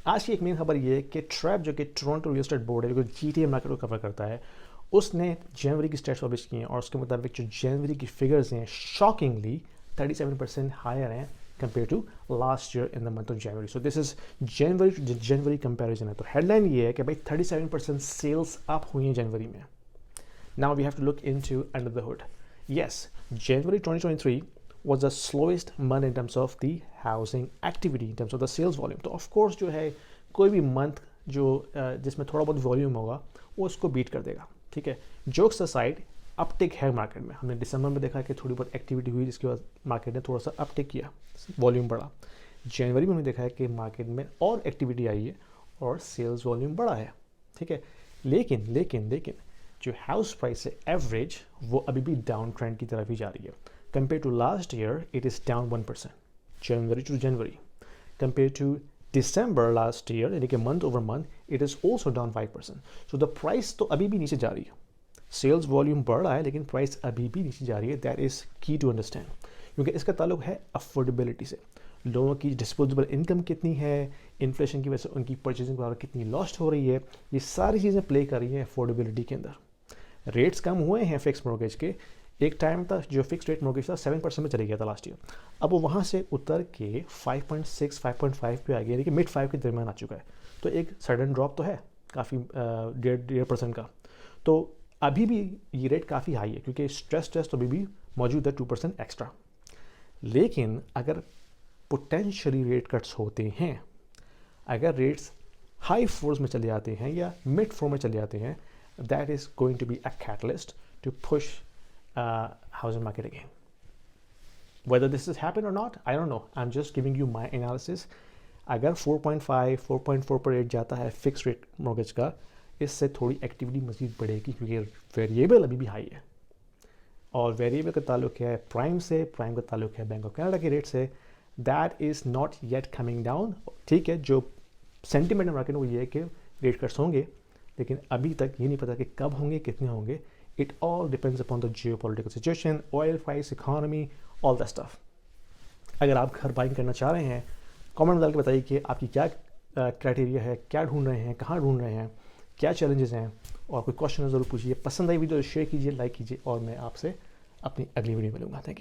आज की एक मेन खबर ये है कि ट्रैप जो कि टोरंटो रियल एस्टेट बोर्ड है जो GTA मार्केट को कवर करता है, उसने जनवरी की स्टेट्स पब्लिश किए हैं और उसके मुताबिक जो जनवरी की फिगर्स हैं शॉकिंगली 37% हायर हैं compare to last year in the month of January. So this is January to January comparison है. तो हेडलाइन ये है कि भाई 37% सेल्स अप हुई हैं जनवरी में. Now we have to look into under the hood. Yes, January 2023 was the slowest month in terms of the housing activity, in terms of the sales volume. तो of course जो है कोई भी month जो जिसमें थोड़ा बहुत वॉल्यूम होगा वो उसको बीट कर देगा. ठीक है, जोक्स असाइड अपटिक है मार्केट में. हमने दिसंबर में देखा कि थोड़ी बहुत एक्टिविटी हुई जिसके बाद मार्केट ने थोड़ा सा अपटिक किया, वॉल्यूम बढ़ा. जनवरी में हमने देखा है कि मार्केट में और एक्टिविटी आई है और सेल्स वॉल्यूम बढ़ा है. ठीक है, लेकिन लेकिन लेकिन जो हाउस प्राइस है एवरेज वो अभी भी डाउन ट्रेंड की तरफ ही जा रही है. Compared to last year, it is down 1%. January to January. Compared to December last year, यानी कि month over month, it is also down 5%. So the price तो अभी भी नीचे जा रही है. Sales volume बढ़ रहा है लेकिन price अभी भी नीचे जा रही है. That is key to understand. क्योंकि इसका ताल्लुक है affordability से. लोगों की डिस्पोजेबल इनकम कितनी है, इन्फ्लेशन की वजह से उनकी परचेजिंग पावर कितनी लॉस्ट हो रही है, ये सारी चीज़ें प्ले कर रही हैं अफोर्डेबिलिटी के अंदर. रेट्स कम हुए हैं फिक्स मॉर्गेज के. एक टाइम था जो फिक्स रेट मॉर्गेज था 7% में चले गया था लास्ट ईयर. अब वो वहाँ से उतर के 5.6 5.5 पे आ गया, यानी कि मिड 5 के दरमियान आ चुका है. तो एक सडन ड्रॉप तो है काफ़ी 1.5% का. तो अभी भी ये रेट काफ़ी हाई है क्योंकि स्ट्रेस टेस्ट अभी भी मौजूद है 2% एक्स्ट्रा. लेकिन अगर पोटेंशियली रेट कट्स होते हैं, अगर रेट्स हाई फोर्स में चले जाते हैं या मिड 4 में चले जाते हैं, that is going to be a catalyst to push housing market again. Whether this has happened or not, I don't know. I'm just giving you my analysis. अगर 4.5 4.4 पर रेट जाता है फिक्स रेट मॉर्गेज का, इससे थोड़ी activity मज़ीद बढ़ेगी क्योंकि वेरिएबल अभी भी हाई है. और वेरिएबल का ताल्लुक है प्राइम से, प्राइम का ताल्लुक है बैंक ऑफ कनाडा के रेट से. That is not yet coming down. ठीक है, जो सेंटिमेंट मार्केट में वो ये है कि रेट कट्स होंगे, लेकिन अभी तक ये नहीं पता कि कब होंगे, कितने होंगे. It all depends upon the geopolitical situation, oil price, economy, all that stuff. अगर आप घर बाइंग करना चाह रहे हैं, कमेंट में डाल के बताइए कि आपकी क्या क्राइटेरिया है, क्या ढूंढ रहे हैं, कहाँ ढूंढ रहे हैं, क्या चैलेंजेस हैं, और कोई क्वेश्चन ज़रूर पूछिए. पसंद आई वीडियो तो शेयर कीजिए, लाइक कीजिए, और मैं आपसे अपनी अगली वीडियो में मिलूंगा. Thank you.